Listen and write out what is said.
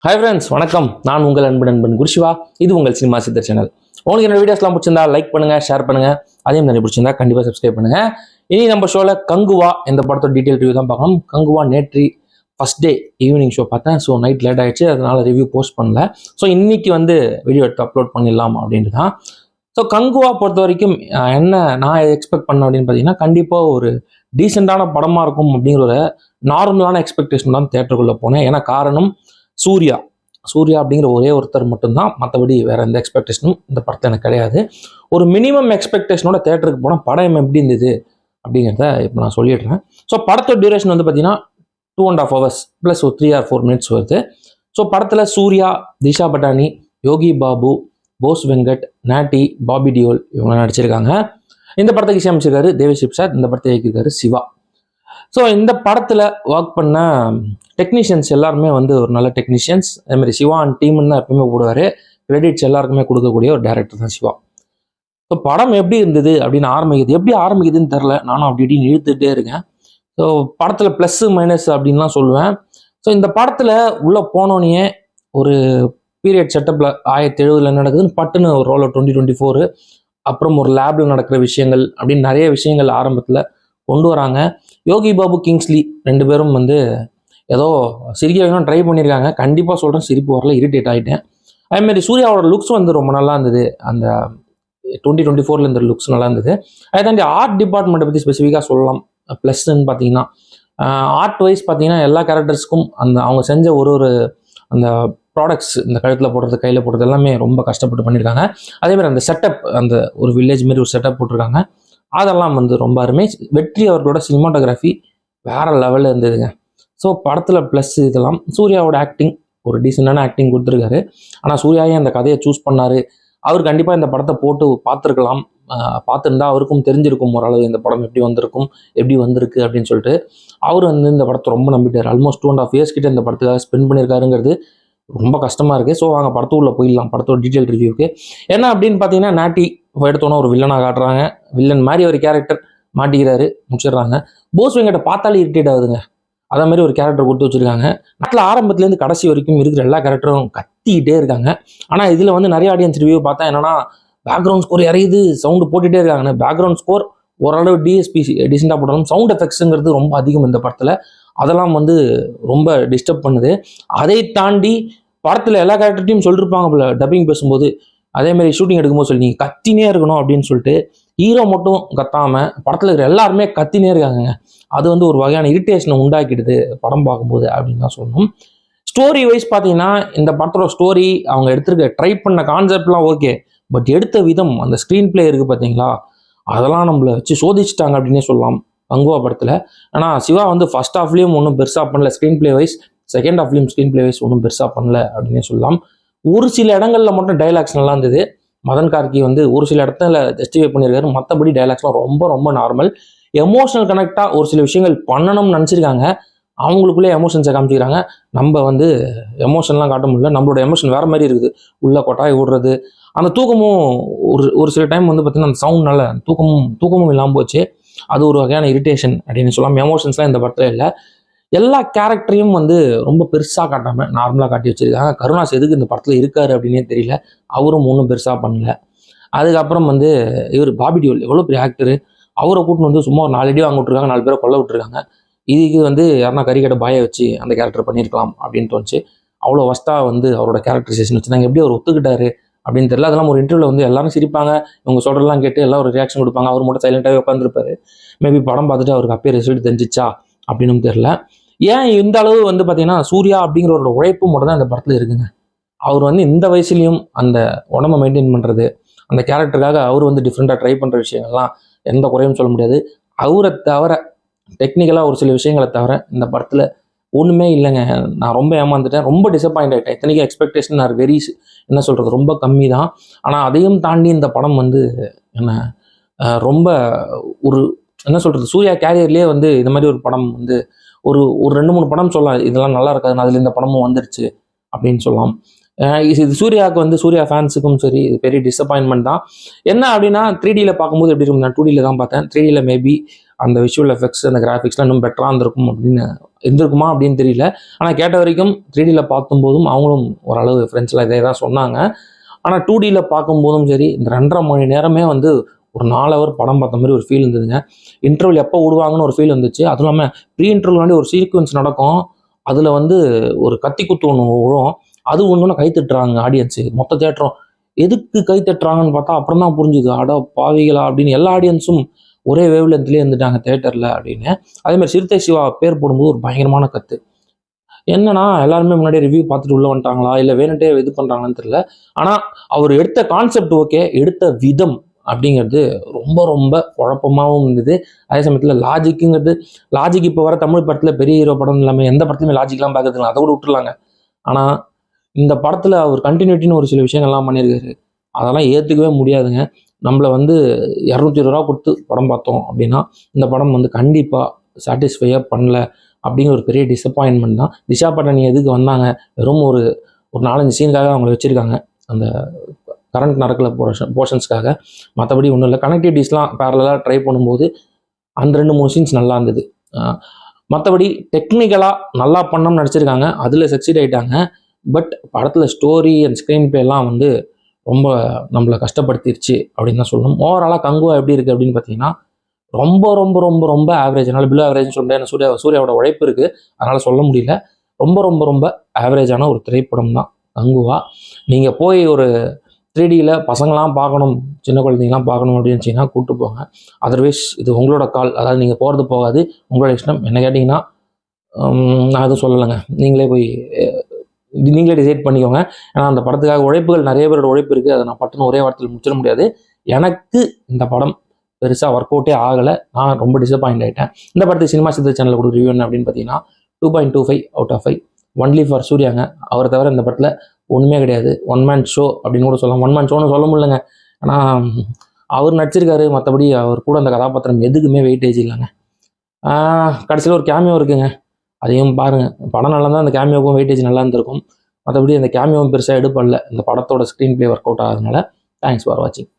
Hi friends, வணக்கம். நான் உங்கள் நண்பன் குருஷிவா. இது உங்கள் சினிமா சித்தர் சேனல். உங்களுக்கு என்ன வீடியோஸ்லாம் பிடிச்சிருந்தா லைக் பண்ணுங்க, ஷேர் பண்ணுங்க. அதே மாதிரி பிடிச்சிருந்தா கண்டிப்பாக சப்ஸ்கிரைப் பண்ணுங்க. இனி நம்ம ஷோவில் கங்குவா இந்த படத்தோட டீட்டெயில் ரிவ்யூ தான் பார்க்கணும். கங்குவா நேற்று ஃபர்ஸ்ட் டே ஈவினிங் ஷோ பார்த்தேன். ஸோ நைட் லேட் ஆயிடுச்சு, அதனால ரிவ்யூ போஸ்ட் பண்ணல. ஸோ இன்னைக்கு வீடியோ எடுத்து அப்லோட் பண்ணிடலாம் அப்படின்ட்டு தான். ஸோ கங்குவா பொறுத்த வரைக்கும் என்ன நான் எக்ஸ்பெக்ட் பண்ணேன் அப்படின்னு பார்த்தீங்கன்னா, கண்டிப்பாக ஒரு டீசெண்டான படமாக இருக்கும் அப்படிங்கிற ஒரு நார்மலான எக்ஸ்பெக்டேஷன் தான் தேட்டருக்குள்ளே போனேன். ஏன்னா காரணம் சூர்யா அப்படிங்கிற ஒரே ஒருத்தர் மட்டும்தான். மற்றபடி வேற எந்த எக்ஸ்பெக்டேஷனும் இந்த படத்தில் எனக்கு கிடையாது. ஒரு மினிமம் எக்ஸ்பெக்டேஷனோட தேட்டருக்கு போனால் படம் எப்படி இருந்தது அப்படிங்கிறத இப்போ நான் சொல்லிடுறேன். ஸோ படத்தோட டியூரேஷன் பார்த்தீங்கன்னா 2.5 hours ப்ளஸ் ஒரு 3 or 4 minutes வருது. ஸோ படத்தில் சூர்யா, திஷா பட்டானி, யோகி பாபு, போஸ் வெங்கட், நாட்டி, பாபி டியோல் இவங்க நடிச்சிருக்காங்க. இந்த படத்துக்கு இசையமைச்சிருக்காரு தேவிஸ்ரீ பிரசாத். இந்த படத்தை இயக்கியிருக்காரு சிவா. ஸோ இந்த படத்தில் ஒர்க் பண்ண டெக்னீஷியன்ஸ் எல்லாருமே ஒரு நல்ல டெக்னீஷியன்ஸ். அதேமாதிரி சிவா அண்ட் டீம்னு தான் எப்பயுமே போடுவார். கிரெடிட்ஸ் எல்லாருக்குமே கொடுக்கக்கூடிய ஒரு டேரக்டர் தான் சிவா. ஸோ படம் எப்படி இருந்தது அப்படின்னு எப்படி ஆரம்பிக்குதுன்னு தெரில. நானும் அப்படி இப்படின்னு இழுத்துட்டே இருக்கேன். ஸோ படத்தில் ப்ளஸ்ஸு மைனஸ் அப்படின்லாம் சொல்லுவேன். ஸோ இந்த படத்தில் உள்ளே போனோன்னே ஒரு பீரியட் செட்டப்பில் 1970 நடக்குதுன்னு பட்டுன்னு ஒரு ரோல் 2024, அப்புறம் ஒரு லேபில் நடக்கிற விஷயங்கள் அப்படின்னு நிறைய விஷயங்கள் ஆரம்பத்தில் கொண்டு வராங்க. யோகி பாபு, கிங்ஸ்லி ரெண்டு பேரும் ஏதோ சிரிக்க வேணும் ட்ரை பண்ணியிருக்காங்க. கண்டிப்பாக சொல்கிறேன், சிரிப்பு வரல, இரிட்டேட் ஆகிட்டேன். அதேமாதிரி சூர்யாவோட லுக்ஸ் ரொம்ப நல்லா இருந்தது. அந்த 2024 இந்த லுக்ஸ் நல்லா இருந்தது. அதை தாண்டி ஆர்ட் டிபார்ட்மெண்ட்டை பற்றி ஸ்பெசிஃபிக்காக சொல்லலாம். ப்ளஸ்ன்னு பார்த்தீங்கன்னா ஆர்ட் வைஸ் பார்த்தீங்கன்னா எல்லா கேரக்டர்ஸ்க்கும் அவங்க செஞ்ச ஒரு அந்த ப்ராடக்ட்ஸ், இந்த கழுத்தில் போடுறது, கையில் போடுறது எல்லாமே ரொம்ப கஷ்டப்பட்டு பண்ணியிருக்காங்க. அதேமாதிரி அந்த செட்டப், அந்த ஒரு வில்லேஜ் மாரி ஒரு செட்டப் போட்டிருக்காங்க. அதெல்லாம் ரொம்ப அருமை. வெற்றி அவர்களோட சினிமாட்டோகிராஃபி வேற லெவலில் இருந்ததுங்க. ஸோ படத்தில் ப்ளஸ் இதெல்லாம் சூர்யாவோட ஆக்டிங், ஒரு டீசெண்டான ஆக்டிங் கொடுத்துருக்காரு. ஆனால் சூர்யாவே அந்த கதையை சூஸ் பண்ணார். அவர் கண்டிப்பாக இந்த படத்தை போட்டு பார்த்துருக்கலாம். பார்த்துருந்தா அவருக்கும் தெரிஞ்சிருக்கும் ஓரளவு இந்த படம் எப்படி வந்திருக்கும், எப்படி வந்திருக்கு அப்படின்னு சொல்லிட்டு. அவர் இந்த படத்தை ரொம்ப நம்பிட்டார். ஆல்மோஸ்ட் 2.5 years கிட்ட இந்த படத்துக்காக ஸ்பெண்ட் பண்ணியிருக்காருங்கிறது ரொம்ப கஷ்டமாக இருக்குது. ஸோ வாங்க படத்துக்குள்ளே போயிடலாம், படத்தோட டீட்டெயில் ரிவ்யூக்கு. என்ன அப்படின்னு பார்த்தீங்கன்னா, நாட்டி எடுத்தோன்னா ஒரு வில்லனாக காட்டுறாங்க. வில்லன் மாதிரி ஒரு கேரக்டர் மாட்டிக்கிறாரு, முடிச்சிடுறாங்க. போஸ் வெங்கட்டை பார்த்தாலே இரிட்டேட் ஆகுதுங்க. அதே மாதிரி ஒரு கேரக்டர் கொடுத்து வச்சிருக்காங்க. நாட்டில் ஆரம்பத்துலேருந்து கடைசி வரைக்கும் இருக்கிற எல்லா கேரக்டரும் கத்திக்கிட்டே இருக்காங்க. ஆனால் இதில் நிறைய ஆடியன்ஸ் ரிவ்யூ பார்த்தா என்னன்னா, பேக்ரவுண்ட் ஸ்கோர் இறையுது, சவுண்டு போட்டுகிட்டே இருக்காங்க. பேக்ரவுண்ட் ஸ்கோர் ஓரளவு டிஎஸ்பி டீசெண்டாக போட்டாலும் சவுண்ட் எஃபெக்ட்ஸுங்கிறது ரொம்ப அதிகம் இந்த படத்தில். அதெல்லாம் ரொம்ப டிஸ்டர்ப் பண்ணுது. அதை தாண்டி படத்தில் எல்லா கேரக்டர்ட்டையும் சொல்லியிருப்பாங்க போல டப்பிங் பேசும்போது, அதேமாதிரி ஷூட்டிங் எடுக்கும்போது சொல்லி நீங்கள் கத்தினே இருக்கணும் அப்படின்னு சொல்லிட்டு ஹீரோ மட்டும் கத்தாமல் படத்தில் இருக்கிற எல்லாருமே கத்தினே இருக்காங்க. அது ஒரு வகையான இரிட்டேஷனை உண்டாக்கிடுது படம் பார்க்கும்போது அப்படின்னு தான் சொல்லணும். ஸ்டோரி வைஸ் பார்த்தீங்கன்னா, இந்த படத்தோட ஸ்டோரி அவங்க எடுத்துருக்க ட்ரை பண்ண கான்செப்ட்லாம் ஓகே. பட் எடுத்த விதம், அந்த ஸ்க்ரீன் பிளே இருக்குது பார்த்தீங்களா, அதெல்லாம் நம்மளை வச்சு சோதிச்சிட்டாங்க அப்படின்னே சொல்லலாம் கங்குவா படத்தில். ஆனால் சிவா ஃபர்ஸ்ட் ஹாஃப்லேயும் ஒன்றும் பெருசாக பண்ணல ஸ்க்ரீன் பிளே வைஸ், செகண்ட் ஹாஃப்லேயும் ஸ்க்ரீன் பிளே வைஸ் ஒன்றும் பெருசாக பண்ணல அப்படின்னே சொல்லலாம். ஒரு சில இடங்களில் மட்டும் டைலாக்ஸ் நல்லா இருந்தது. மதன் கார்கி ஒரு சில இடத்துல ஜஸ்டிஃபை பண்ணியிருக்காரு. மற்றபடி டைலாக்ஸ்லாம் ரொம்ப ரொம்ப நார்மல். எமோஷனல் கனெக்டாக ஒரு சில விஷயங்கள் பண்ணணும்னு நினச்சிருக்காங்க. அவங்களுக்குள்ளே எமோஷன்ஸை காமிச்சிக்கிறாங்க. நம்ம எமோஷன்லாம் காட்ட முடியல. நம்மளோட எமோஷன் வேறு மாதிரி இருக்குது. உள்ள கொட்டாய் விடுறது, அந்த தூக்கமும் ஒரு சில டைம் பார்த்தீங்கன்னா அந்த சவுண்ட்னால தூக்கமும் இல்லாமல் போச்சு. அது ஒரு வகையான இரிட்டேஷன் அப்படின்னு சொல்லலாம். எமோஷன்ஸ்லாம் இந்த படத்தில் இல்லை. எல்லா கேரக்டரையும் ரொம்ப பெருசாக காட்டாமல் நார்மலாக காட்டி வச்சிருக்காங்க. கருணாஸ் எதுக்கு இந்த படத்தில் இருக்காரு அப்படின்னே தெரியல. அவரும் ஒன்றும் பெருசாக பண்ணல. அதுக்கப்புறம் இவர் பாபி டியோல் எவ்வளோ பெரிய ஆக்டரு, அவரை கூட்டின்னு சும்மா ஒரு 4 அடி வாங்க விட்டுருக்காங்க, 4 பேரை கொல்ல விட்டுருக்காங்க. இதுக்கு யாருன்னா கறிக்கடை பாயை வச்சு அந்த கேரக்டர் பண்ணியிருக்கலாம் அப்படின்னு தோணுச்சு. அவ்வளோ ஃபஸ்ட்டாக அவரோட கேரக்டரைசேஷன் வச்சுருந்தாங்க. எப்படி அவர் ஒத்துக்கிட்டாரு அப்படின்னு தெரியல. அதெல்லாம் ஒரு இன்டர்வியூவில் எல்லாரும் சிரிப்பாங்க, இவங்க சொல்கிறதெல்லாம் கேட்டு எல்லாம் ஒரு ரியாக்ஷன் கொடுப்பாங்க. அவர் மட்டும் சைலண்டாகவே உட்காந்துருப்பாரு. மேபி படம் பார்த்துட்டு அவருக்கு அப்பயே ரிசல்ட் தெரிஞ்சிச்சா அப்படின்னு தெரியல. ஏன் இந்த அளவு பார்த்தீங்கன்னா, சூர்யா அப்படிங்கிறவரோட உழைப்பு மட்டும் தான் இந்த படத்தில் இருக்குங்க. அவர் இந்த வயசுலையும் அந்த உடம்பை மெயின்டைன் பண்ணுறது, அந்த கேரக்டருக்காக அவர் டிஃப்ரெண்ட்டாக ட்ரை பண்ணுற விஷயங்கள்லாம் எந்த குறையும் சொல்ல முடியாது. அவரை தவிர டெக்னிக்கலாக ஒரு சில விஷயங்களை தவிர இந்த படத்தில் ஒன்றுமே இல்லைங்க. நான் ரொம்ப ஏமாந்துட்டேன், ரொம்ப டிசப்பாயிண்ட் ஆகிட்டேன். இத்தனைக்கும் எக்ஸ்பெக்டேஷன் நான் என்ன சொல்கிறது, ரொம்ப கம்மி தான். ஆனால் அதையும் தாண்டி இந்த படம் என்ன ரொம்ப ஒரு என்ன சொல்கிறது, சூர்யா கேரியர்லேயே இந்த மாதிரி ஒரு படம் ஒரு 2-3 படம் சொல்லலாம் இதெல்லாம் நல்லா இருக்காதுன்னு, அதில் இந்த படமும் வந்துருச்சு அப்படின்னு சொல்லலாம். இது சூர்யாவுக்கு சூர்யா ஃபேன்ஸுக்கும் சரி இது பெரிய டிசப்பாயின்மெண்ட் தான். என்ன அப்படின்னா 3Dயில் பார்க்கும்போது எப்படி இருக்கும், நான் 2Dயில் தான் பார்த்தேன். 3Dயில் மேபி அந்த விஷுவல் எஃபெக்ட்ஸ், அந்த கிராஃபிக்ஸ்லாம் இன்னும் பெட்டராக இருந்திருக்கும் அப்படின்னு இருந்திருக்குமா அப்படின்னு தெரியல. ஆனால் கேட்ட வரைக்கும் 3Dயில் பார்க்கும்போதும் அவங்களும் ஓரளவு ஃப்ரெண்ட்ஸ்லாம் இதே தான் சொன்னாங்க. ஆனால் 2Dயில் பார்க்கும்போதும் சரி, இந்த 2.5 மணி நேரமே வந்து ஒரு 4 ஹவர் படம் பார்த்த மாதிரி ஒரு ஃபீல் இருந்ததுங்க. இன்டர்வல் எப்போ விடுவாங்கன்னு ஒரு ஃபீல் இருந்துச்சு. அதுவும் இல்லாமல் ப்ரீ இன்டர்வல் ஒரு சீக்வன்ஸ் நடக்கும். அதில் வந்து ஒரு கத்தி குத்து ஒன்று விழும். அது ஒன்று கை தட்டுறாங்க ஆடியன்ஸு, மொத்த தேட்டரும். எதுக்கு கை தட்டுறாங்கன்னு பார்த்தா அப்புறம் தான் புரிஞ்சுது. அட பாவிகளா அப்படின்னு எல்லா ஆடியன்ஸும் ஒரே வேவ் லென்த்லேயே இருந்துட்டாங்க தேட்டரில் அப்படின்னு. அதேமாதிரி சிறுத்தை சிவா பேர் போடும்போது ஒரு பயங்கரமான கத்து. என்னன்னா எல்லாருமே முன்னாடியே ரிவ்யூ பார்த்துட்டு உள்ள வந்துட்டாங்களா, இல்லை வேணுட்டே இது பண்ணுறாங்கன்னு தெரியல. ஆனால் அவர் எடுத்த கான்செப்ட் ஓகே, எடுத்த விதம் அப்படிங்கிறது ரொம்ப ரொம்ப குழப்பமாகவும் இருந்தது. அதே சமயத்தில் லாஜிக் இப்போ வர தமிழ் படத்தில் பெரிய ஹீரோ படம் இல்லாமல் எந்த படத்துலையுமே லாஜிக்லாம் பார்க்கறதுல அதை கூட விட்டுருலாங்க. ஆனால் இந்த படத்தில் அவர் கண்டினியூட்டின்னு ஒரு சில விஷயங்கள்லாம் பண்ணியிருக்காரு. அதெல்லாம் ஏற்றுக்கவே முடியாதுங்க. நம்மளை வந்து 220 ரூபா கொடுத்து படம் பார்த்தோம் அப்படின்னா இந்த படம் வந்து கண்டிப்பாக சாட்டிஸ்ஃபையாக பண்ணல அப்படிங்கிற ஒரு பெரிய டிசப்பாயின்மெண்ட் தான். திஷா பட்டானி எதுக்கு வந்தாங்க, வெறும் ஒரு 4-5 சீனுக்காக அவங்கள வச்சுருக்காங்க, அந்த கரண்ட் நடக்கல போர்ஷன்ஸ்க்காக. மற்றபடி ஒன்றும் இல்லை. கனெக்டிவிட்டிஸ்லாம் பேரலாக ட்ரை பண்ணும்போது அந்த 2-3 சீன்ஸ் நல்லா இருந்தது. மற்றபடி டெக்னிக்கலாக நல்லா பண்ணணும்னு நினச்சிருக்காங்க, அதில் சக்சீட் ஆகிட்டாங்க. பட் படத்தில் ஸ்டோரி அண்ட் ஸ்க்ரீன் பிளேலாம் வந்து ரொம்ப நம்மளை கஷ்டப்படுத்திடுச்சு அப்படின்னு தான் சொல்லணும். ஓவராலாக கங்குவா எப்படி இருக்குது அப்படின்னு பார்த்தீங்கன்னா ரொம்ப ரொம்ப ரொம்ப ரொம்ப ஆவரேஜ். அதனால் பிலோ ஆவரேஜ்னு சொல்லிட்டு சூர்யாவோட உழைப்பு இருக்குது, அதனால் சொல்ல முடியல. ரொம்ப ரொம்ப ரொம்ப ஆவரேஜான ஒரு திரைப்படம் தான் கங்குவா. நீங்கள் போய் ஒரு 3Dயில் பசங்களாம் பார்க்கணும், சின்ன குழந்தைங்களாம் பார்க்கணும் அப்படின்னு வச்சிங்கன்னா கூப்பிட்டு போங்க. அதர்வைஸ் இது உங்களோட கால். அதாவது நீங்கள் போகிறது போகாது, உங்களோட இஷ்டம். என்ன கேட்டிங்கன்னா நான் எதுவும் சொல்லலைங்க, நீங்களே டிசைட் பண்ணிக்கோங்க. ஏன்னா அந்த படத்துக்காக உழைப்புகள் நிறைய பேரோட உழைப்பு இருக்குது, அதை நான் பட்டுன்னு ஒரே வாரத்தில் முடிச்சிட முடியாது. எனக்கு இந்த படம் பெருசாக ஒர்க் அவுட்டே ஆகலை, நான் ரொம்ப டிசப்பாயிண்ட் ஆகிட்டேன். இந்த படத்துக்கு சினிமா சித்தர் சேனலில் கொடுக்குற ரிவ்யூ என்ன அப்படின்னு பார்த்தீங்கன்னா 2.25 அவுட் ஆஃப் 5 ஒன்லி ஃபார் சூர்யாங்க. அவரை தவிர இந்த படத்தில் ஒன்றுமே கிடையாது. ஒன் மேன் ஷோ அப்படின்னு கூட சொல்லலாம். ஒன் மேன் ஷோன்னு சொல்ல முடியலங்க, ஆனால் அவர் நடிச்சிருக்காரு, மற்றபடி அவர் கூட அந்த கதாபாத்திரம் எதுக்குமே வெயிட்டேஜ் இல்லைங்க. கடைசியில் ஒரு கேமியோ இருக்குங்க, அதையும் பாருங்கள். படம் நல்லா தான் அந்த கேமியோவுக்கும் வெயிட்டேஜ் நல்லா இருந்திருக்கும். மற்றபடி அந்த கேமியோவும் பெருசாக எடுப்படல, இந்த படத்தோட ஸ்க்ரீன் பிளே ஒர்க் அவுட் ஆகிறதுனால. தேங்க்ஸ் ஃபார் வாட்சிங்.